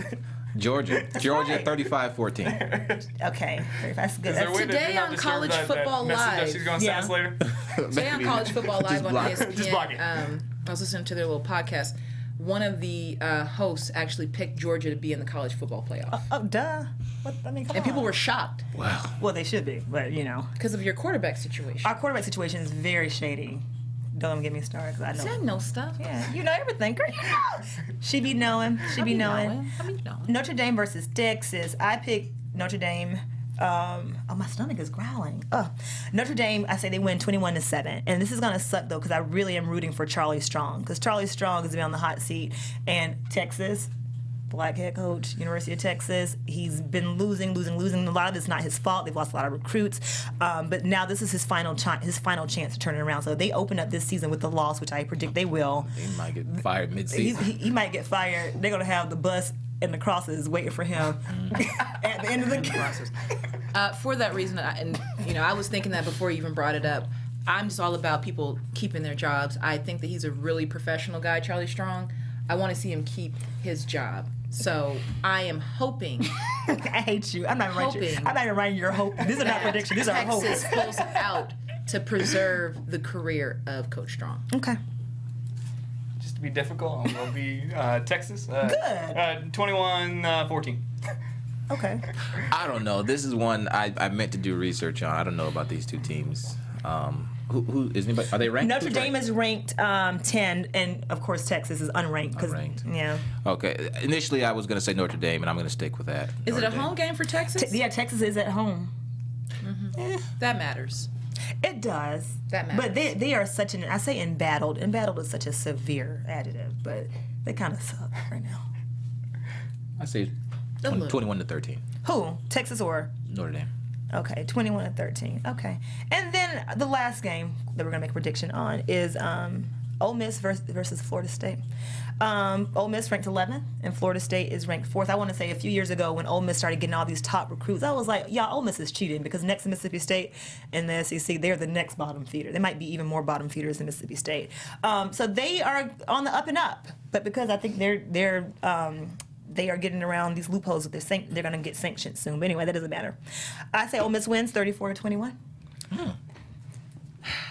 Georgia
right.
35-14.
Okay, that's good.
Is there a way to
Today
do not
on
disturb
College
that
Football
message that
Live.
she's gonna send us later?
Today on College Football Live on
block it.
ESPN,
Just block it.
I was listening to their little podcast. One of the hosts actually picked Georgia to be in the college football playoff.
Oh, duh. Come
And
on.
people were shocked
Wow.
Well, they should be, but
because of your quarterback situation.
our quarterback situation is very shady. Don't even get me started, because I know.
I know stuff.
Yeah, you know everything, girl. She be knowing. She be knowing.
I mean, knowing.
Notre Dame versus Texas. I picked Notre Dame. My stomach is growling. Notre Dame, I say they win 21-7. And this is going to suck, though, because I really am rooting for Charlie Strong. Because Charlie Strong has been on the hot seat. And Texas, black head coach, University of Texas, he's been losing. A lot of it's not his fault. They've lost a lot of recruits. But now this is his final chance to turn it around. So they open up this season with the loss, which I predict they will.
He might get fired mid-season.
He might get fired. They're going to have the bus and the crosses waiting for him at the end of the game.
For that reason, I was thinking that before you even brought it up. I'm just all about people keeping their jobs. I think that he's a really professional guy, Charlie Strong. I want to see him keep his job. So I am hoping.
I hate you. I'm not even writing your hope. These are not predictions. These are hopes.
Texas pulls out to preserve the career of Coach Strong.
Okay.
Just to be difficult, I'm gonna be Texas.
Good.
21-14.
Okay.
I don't know. This is one I meant to do research on. I don't know about these two teams. Who is anybody? Are they ranked?
Notre Dame is ranked 10, and of course Texas is unranked.
Unranked.
Yeah.
Okay. Initially, I was going to say Notre Dame, and I'm going to stick with that.
Is it
Notre
a
Dame.
home game for Texas?
Yeah, Texas is at home.
That matters.
It does.
That matters.
But they are such an, I say embattled. Embattled is such a severe adjective, but they kind of suck right now.
I say 21-13.
Who? Texas or?
Notre Dame.
Okay, 21-13. Okay. And then the last game that we're going to make a prediction on is Ole Miss versus Florida State. Ole Miss ranked 11th, and Florida State is ranked 4th. I want to say a few years ago when Ole Miss started getting all these top recruits, I was like, y'all, Ole Miss is cheating because next to Mississippi State and the SEC, they're the next bottom feeder. They might be even more bottom feeders than Mississippi State. So they are on the up and up. But because I think they are getting around these loopholes that they're going to get sanctioned soon. But anyway, that doesn't matter. I say Ole Miss wins 34-21.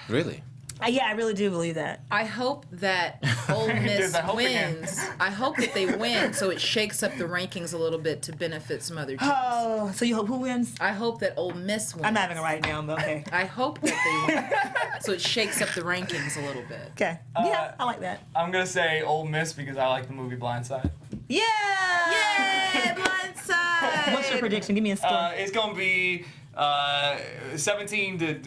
Really?
Yeah, I really do believe that.
I hope that Ole Miss wins. I hope that they win so it shakes up the rankings a little bit to benefit some other teams.
Oh, so you hope who wins?
I hope that Ole Miss wins.
I'm not even going to write it down, but okay.
I hope that they win so it shakes up the rankings a little bit.
Okay. Yeah, I like that.
I'm gonna say Ole Miss because I like the movie Blindside.
Yeah!
Yay! Blindside!
What's your prediction? Give me a score.
It's gonna be 17 to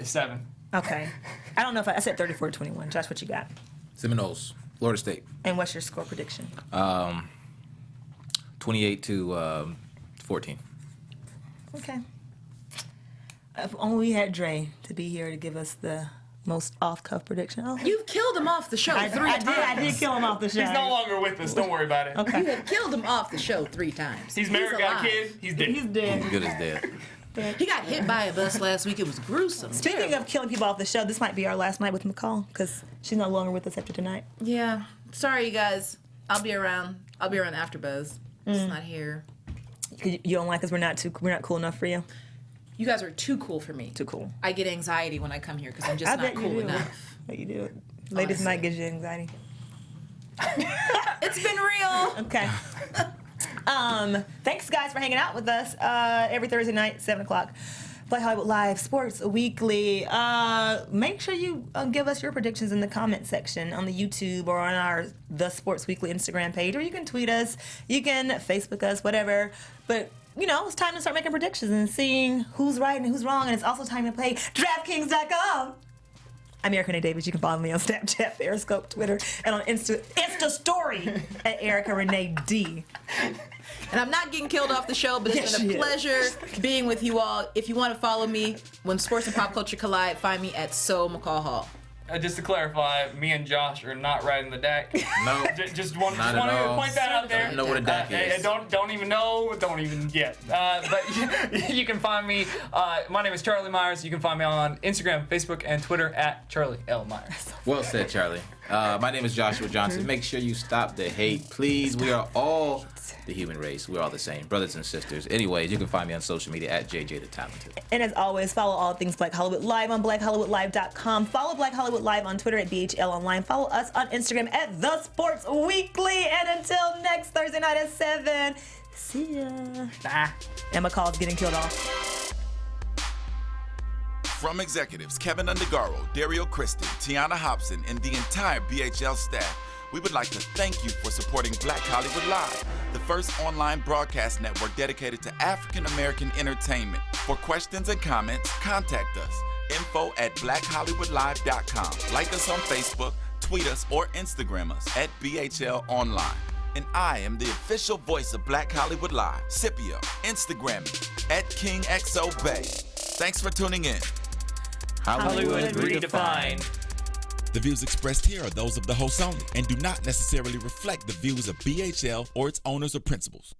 7.
Okay. I don't know if I said 34-21. Josh, what you got?
Seminoles, Florida State.
And what's your score prediction?
28-14.
Okay. If only we had Dre to be here to give us the most off-cuff prediction. Oh,
You've killed him off the show three times.
I did kill him off the show.
He's no longer with us. Don't worry about it.
You
Okay.
have killed him off the show 3 times.
He's married, got a
alive.
kid. He's dead.
He's dead.
Good as dead.
He got hit by a bus last week. It was gruesome.
Speaking of killing people off the show, this might be our last night with McCall because she's no longer with us after tonight.
Yeah. Sorry, you guys. I'll be around. I'll be around after Buzz. Just not here.
You don't like us? We're not cool enough for you.
You guys are too cool for me.
Too cool.
I get anxiety when I come here because I'm just
I
not
bet
cool
you do.
enough.
But you do. Ladies
Honestly.
night gives you anxiety.
It's been real.
Okay. Thanks, guys, for hanging out with us every Thursday night, 7 o'clock. Black Hollywood Live Sports Weekly. Make sure you give us your predictions in the comment section on the YouTube or on our The Sports Weekly Instagram page, or you can tweet us, you can Facebook us, whatever. But, you know, it's time to start making predictions and seeing who's right and who's wrong, and it's also time to play DraftKings.com. I'm Erica Renee Davis. You can follow me on Snapchat, Periscope, Twitter, and on Insta Story at Erica Renee D.
And I'm not getting killed off the show, but it's been a pleasure being with you all. If you want to follow me when sports and pop culture collide, find me at McCall Hall.
Just to clarify, me and Josh are not riding the deck.
No.
Just want to
all.
point that out there.
Don't know what a deck is.
Don't even know. Don't even yet. But you can find me. My name is Charlie Myers. You can find me on Instagram, Facebook, and Twitter at Charlie L. Myers.
Well said, Charlie. My name is Joshua Johnson. Make sure you stop the hate, please. We are all the human race. We're all the same, brothers and sisters. Anyways, you can find me on social media at JJ the Talented.
And as always, follow all things Black Hollywood Live on BlackHollywoodLive.com. Follow Black Hollywood Live on Twitter at BHL Online. Follow us on Instagram at The Sports Weekly. And until next Thursday night at 7, see ya.
Bye.
And McCall's getting killed off.
From executives Keven Undergaro, Dario Kristen, Tiana Hobson, and the entire BHL staff, we would like to thank you for supporting Black Hollywood Live, the first online broadcast network dedicated to African American entertainment. For questions and comments, contact us. info@blackhollywoodlive.com. Like us on Facebook, tweet us, or Instagram us at BHL Online. And I am the official voice of Black Hollywood Live, Scipio, Instagram me at KingXOBay. Thanks for tuning in.
Hollywood redefined.
The views expressed here are those of the hosts only and do not necessarily reflect the views of BHL or its owners or principals.